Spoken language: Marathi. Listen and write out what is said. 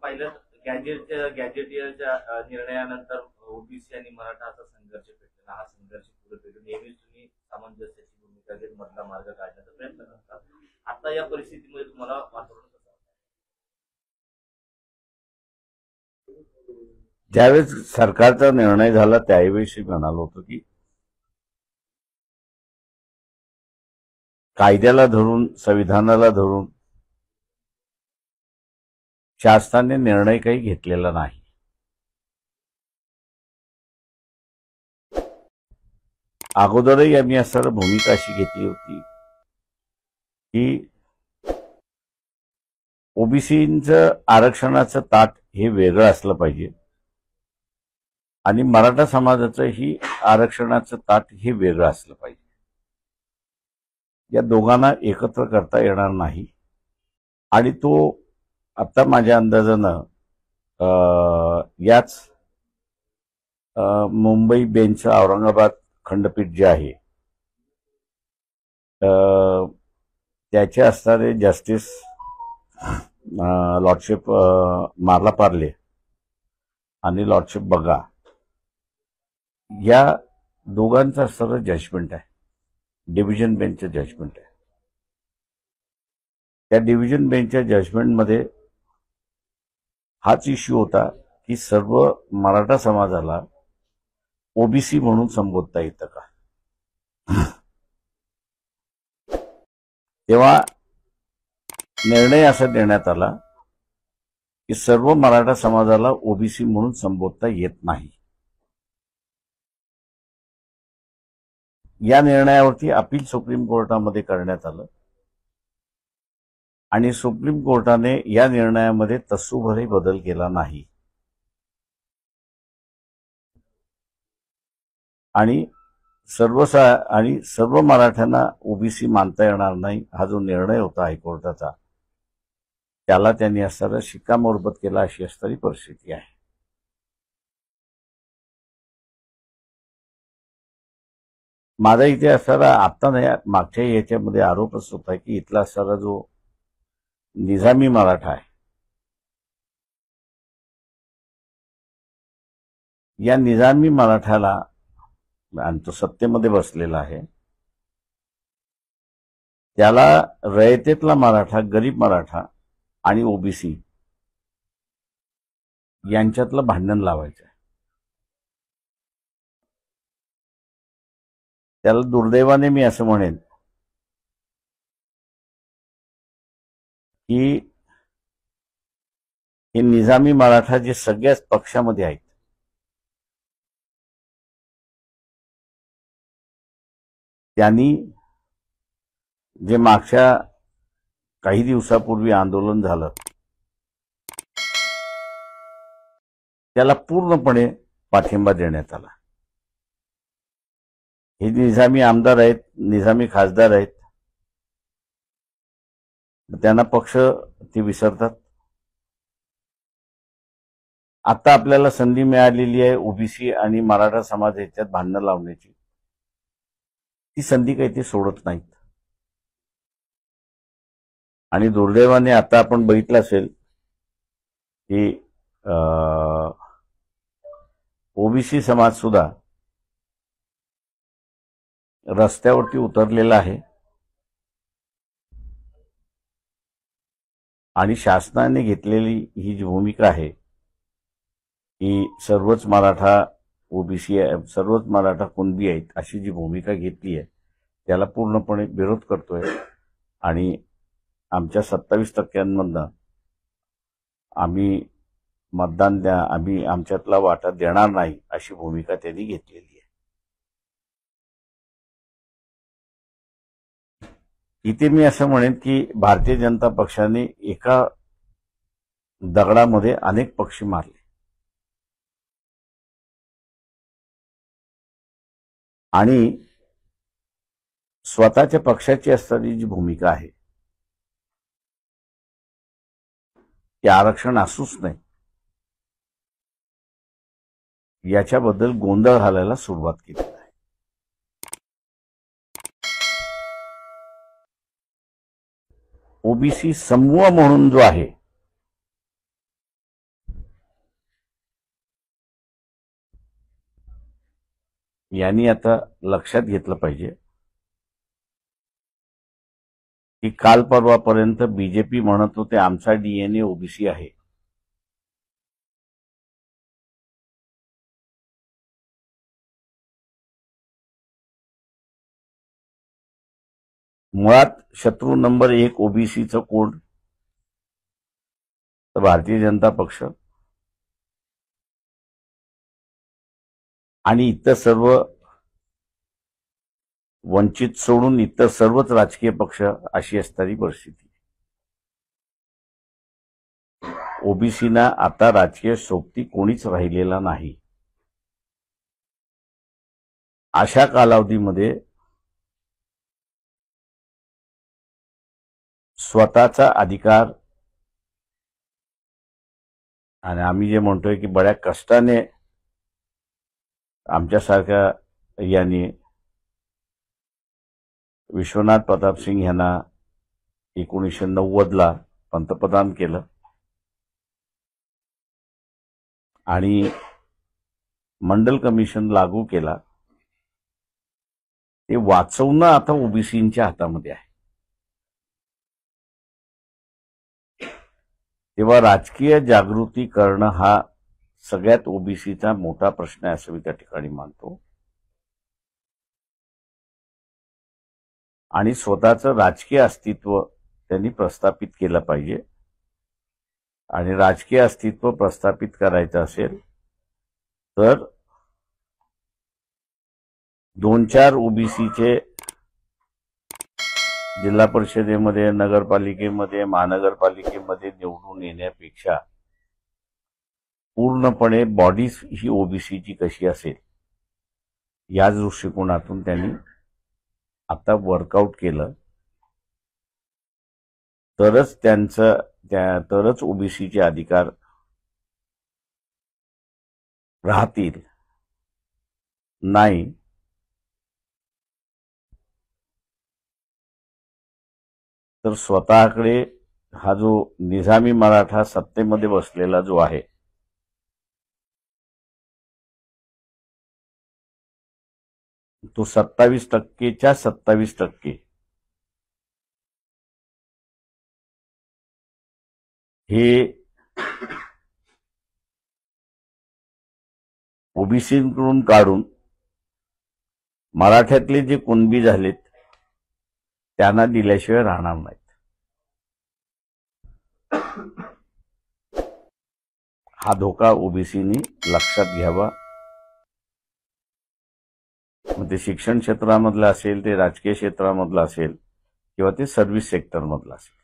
पाहिलं गॅजेटियरच्या निर्णयानंतर ओबीसी आणि मराठा असा संघर्ष पेटलेला. हा संघर्ष पुढे पेटून नेहमीच तुम्ही सामंजस्याची भूमिका घेत मधला मार्ग काढण्याचा प्रयत्न करतात. आता या परिस्थितीमध्ये तुम्हाला वातावरण कसं वाटतं? ज्यावेळेस सरकारचा निर्णय झाला त्यावेळी म्हणालो होतो की कायद्याला धरून, संविधानाला धरून शासनाने निर्णय काही घेतलेला नाही. अगोदरही आम्ही असताना भूमिका अशी घेतली होती की ओबीसीचं आरक्षणाचं ताट हे वेगळं असलं पाहिजे आणि मराठा समाजाचंही आरक्षणाचं ताट हे वेगळं असलं पाहिजे. या दोघांना एकत्र करता येणार नाही आणि तो आता माझ्या अंदाजानं याच मुंबई बेंच औरंगाबाद खंडपीठ जे आहे त्याचे असणारे जस्टिस लॉर्डशिप मार्ला पार्ले आणि लॉर्डशिप बगा या दोघांचं असणारं जजमेंट आहे, डिव्हिजन बेंचचं जजमेंट आहे. त्या डिव्हिजन बेंचच्या जजमेंटमध्ये हाच इश्यू होता की सर्व मराठा समाजाला ओबीसी म्हणून संबोधता येतं का. तेव्हा निर्णय असा देण्यात आला की सर्व मराठा समाजाला ओबीसी म्हणून संबोधता येत नाही. या निर्णयावरती अपील सुप्रीम कोर्टामध्ये करण्यात आलं आणि सुप्रीम कोर्टाने या निर्णयामध्ये तसूभरही बदल केला नाही आणि सर्व मराठ्यांना ओबीसी मानता येणार नाही हा जो निर्णय होता हायकोर्टाचा त्याला त्यांनी असताना शिक्कामोर्तब केला. अशी असणारी परिस्थिती आहे. माझा इथे असणारा आता नाही मागच्या याच्यामध्ये आरोपच होता की इथला असणारा जो निजामी मराठा आहे या निजामी मराठ्याला आणि तो सत्तेमध्ये बसलेला आहे त्याला रयतेतला मराठा, गरीब मराठा आणि ओबीसी यांच्यातलं भांडण लावायचं आहे. त्याला दुर्दैवाने मी असं म्हणेन की हे निजामी मराठा जे सगळ्याच पक्षामध्ये आहेत त्यांनी जे मागच्या काही दिवसापूर्वी आंदोलन झालं त्याला पूर्णपणे पाठिंबा देण्यात आला. हे निजामी आमदार आहेत, निजामी खासदार आहेत, त्यांना पक्ष ते विसरतात. आता आपल्याला संधी मिळालेली आहे ओबीसी आणि मराठा समाज याच्यात भांडणं लावण्याची. ती संधी काही ते सोडत नाहीत आणि दुर्दैवाने आता आपण बघितलं असेल की ओबीसी समाज सुद्धा रस्त्यावरती उतरलेला आहे आणि शासनाने घेतलेली ही जी भूमिका आहे की सर्वच मराठा ओबीसी सर्वच मराठा कुणबी आहेत अशी जी भूमिका घेतली आहे त्याला पूर्णपणे विरोध करतोय आणि आमच्या 27% आम्ही मतदान द्या, आम्ही आमच्यातला वाटा देणार नाही अशी भूमिका त्यांनी घेतलेली आहे. इथे मी असं म्हणेन की भारतीय जनता पक्षाने एका दगडामध्ये अनेक पक्षी मारले आणि स्वतःच्या पक्षाची असणारी जी भूमिका आहे की आरक्षण असूच नाही याच्याबद्दल गोंधळ घालायला सुरुवात केली आहे. ओबीसी समूह म्हणून जो आहे यांनी आता लक्षात घेतलं पाहिजे की काल परवापर्यंत बीजेपी म्हणत होते आमचा डीएनए ओबीसी आहे. मुळात शत्रू नंबर 1 ओबीसीचं कोण, तर भारतीय जनता पक्ष आणि इतर सर्व वंचित सोडून इतर सर्वच राजकीय पक्ष अशी असणारी परिस्थिती. ओबीसीना आता राजकीय सोबती कोणीच राहिलेला नाही. अशा कालावधीमध्ये स्वतःचा अधिकार आणि आम्ही जे म्हणतोय की बड्या कष्टाने आमच्यासारख्या यांनी विश्वनाथ प्रताप सिंग यांना 1990ला पंतप्रधान केलं आणि मंडल कमिशन लागू केला. ते वाचवणं आता ओबीसींच्या हातामध्ये आहे. तेव्हा राजकीय जागृती करणं हा सगळ्यात ओबीसीचा मोठा प्रश्न आहे असं मी त्या ठिकाणी मानतो. आणि स्वतःचं राजकीय अस्तित्व त्यांनी प्रस्थापित केलं पाहिजे. आणि राजकीय अस्तित्व प्रस्थापित करायचं असेल तर 2-4 ओबीसीचे जिल्हा परिषदेमध्ये, नगरपालिकेमध्ये, महानगरपालिकेमध्ये निवडून येण्यापेक्षा पूर्णपणे बॉडी ही ओबीसीची कशी असेल या दृष्टिकोनातून त्यांनी आता वर्कआउट केलं तरच ओबीसीचे अधिकार राहतील. नाही तर स्वतःकडे हा जो निजामी मराठा सत्तेमध्ये बसलेला जो आहे तो 27%च्या 27% हे ओबीसीकडून काढून मराठ्यातले जे कुणबी झालेत त्यांना दिल्याशिवाय राहणार नाहीत. हा धोका ओबीसीनी लक्षात घ्यावा. मग ते शिक्षण क्षेत्रामधलं असेल, ते राजकीय क्षेत्रामधलं असेल किंवा ते सर्व्हिस सेक्टरमधलं असेल.